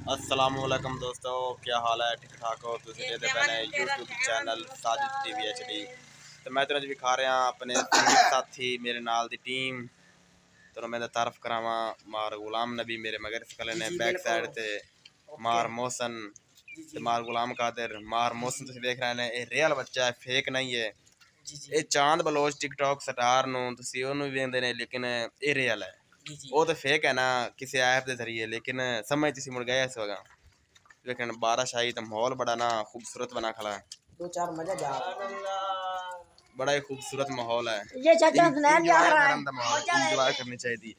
अस्सलामुअलैकुम दोस्तों, क्या हाल है? ठीक ठाक हो? तुम देखते पहले YouTube channel Sajid TV HD। तो मैं तुम्हें दिखा रहा अपने संगीत साथी मेरे नाल दी टीम। तो मैं तारफ करावा मार गुलाम नबी मेरे मगर सकले ने बैक साइड ते मार मोहसन ते मार गुलाम कादिर मार मोहसन। तुम देख रहे हैं ये रियल बच्चा है, फेक नहीं है। ये चांद बलोच टिकटॉक स्टार नूं तुसी ओनू भी वेंदे ने, लेकिन ये रियल है। वो तो फेक है ना किसी ऐप के जरिए, लेकिन समझ तुसी मुड़ गए इस वक्त। लेकिन बाराशाही तो माहौल बड़ा ना खूबसूरत बना खड़ा है। दो चार मजा जा बड़ा ही खूबसूरत माहौल है। ये चाचा सुनैन जा रहा है। इंजॉय करनी चाहिए।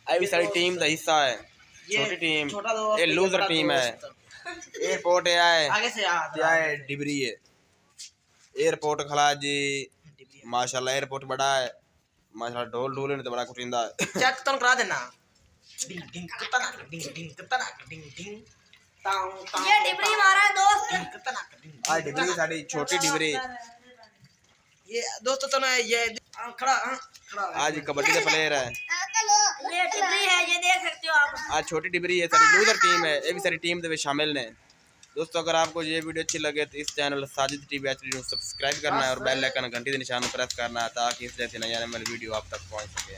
अभी सारी टीम का हिस्सा है, छोटी टीम, ये लूजर टीम है। एयरपोर्ट आगे से है डिबरी है। एयरपोर्ट खड़ा जी, माशाल्लाह एयरपोर्ट बड़ा है माशाल्लाह। ढोल ढोल तो बड़ा कुटिंदा है। चेक तो करा देना। डिंग डिंग कितना डिंग डिंग कितना डिंग डिंग ताऊ ताऊ ये डिबरी हमारा दोस्त कितना डिंग। आ डिबरी साडी छोटी डिबरी। ये दोस्त तो ना ये खड़ा खड़ा आज कबड्डी का प्लेयर है। ये डिबरी है, ये देख सकते हो आप। आज छोटी डिबरी है, सारी लूजर टीम है। ये भी सारी टीम में शामिल ने। दोस्तों अगर आपको ये वीडियो अच्छी लगे तो इस चैनल साजिद टीवी HD को सब्सक्राइब करना है और बेल आइकन घंटी के निशान को प्रेस करना है ताकि इस जैसे नई आने वाली वीडियो आप तक पहुंच सके।